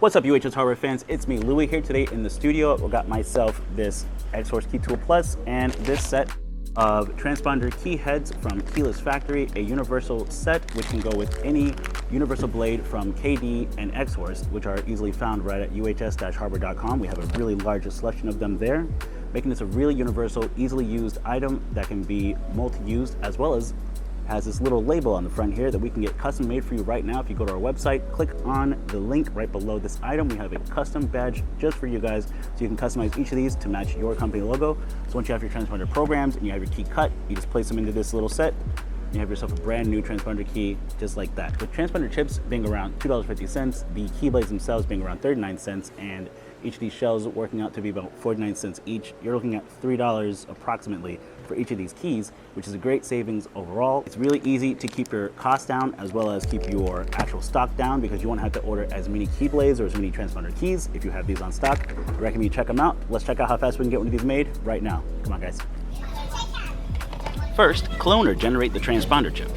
What's up, UHS hardware fans? It's me, Louie, here today in the studio. We got myself this Xhorse Key Tool Plus and this set of transponder key heads from KeylessFactory, a universal set which can go with any universal blade from KD and Xhorse, which are easily found right at uhs-hardware.com. We have a really large selection of them there, making this a really universal, easily used item that can be multi-used, as well as has this little label on the front here that we can get custom made for you right now. If you go to our website, click on the link right below this item. We have a custom badge just for you guys, so you can customize each of these to match your company logo. So once you have your transponder programs and you have your key cut, you just place them into this little set. You have yourself a brand new transponder key just like that. With transponder chips being around $2.50, the key blades themselves being around 39 cents, and each of these shells working out to be about 49 cents each, you're looking at $3 approximately for each of these keys, which is a great savings overall. It's really easy to keep your costs down as well as keep your actual stock down, because you won't have to order as many key blades or as many transponder keys if you have these on stock. I recommend you check them out. Let's check out how fast we can get one of these made right now. Come on, guys. First, clone or generate the transponder chip.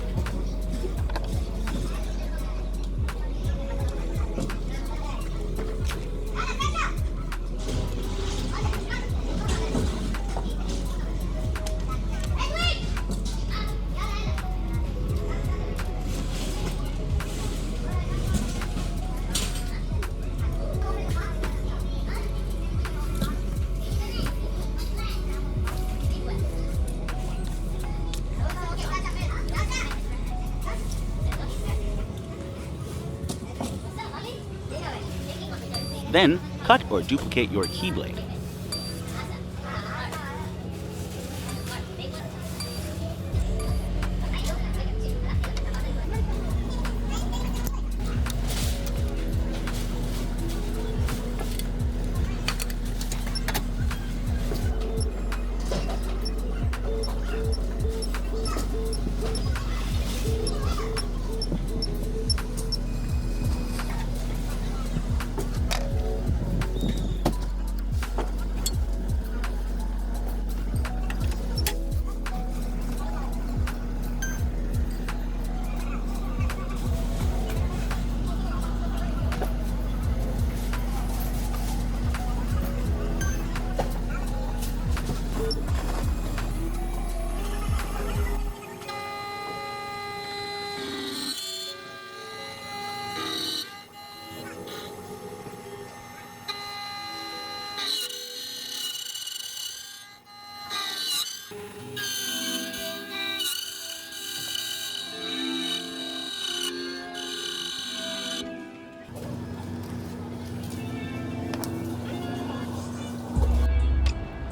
Then, cut or duplicate your key blade.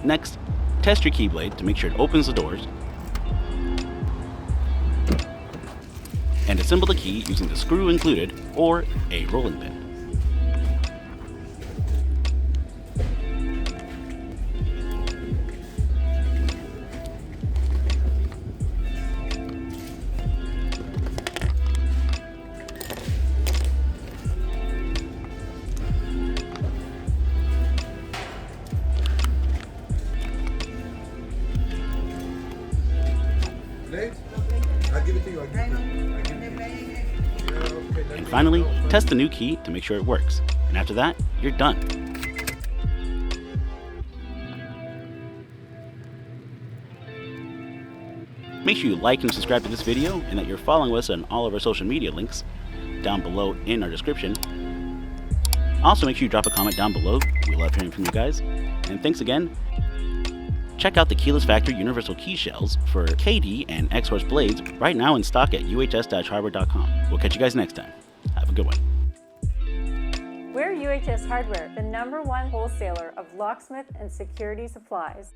Next, test your key blade to make sure it opens the doors, and assemble the key using the screw included or a rolling pin. I'll give it to you. And finally, test the new key to make sure it works. And after that, you're done. Make sure you like and subscribe to this video, and that you're following us on all of our social media links down below in our description. Also, make sure you drop a comment down below. We love hearing from you guys. And thanks again. Check out the KeylessFactory Universal Key Shells for KD and Xhorse blades right now in stock at uhs-hardware.com. We'll catch you guys next time. Have a good one. We're UHS Hardware, the #1 wholesaler of locksmith and security supplies.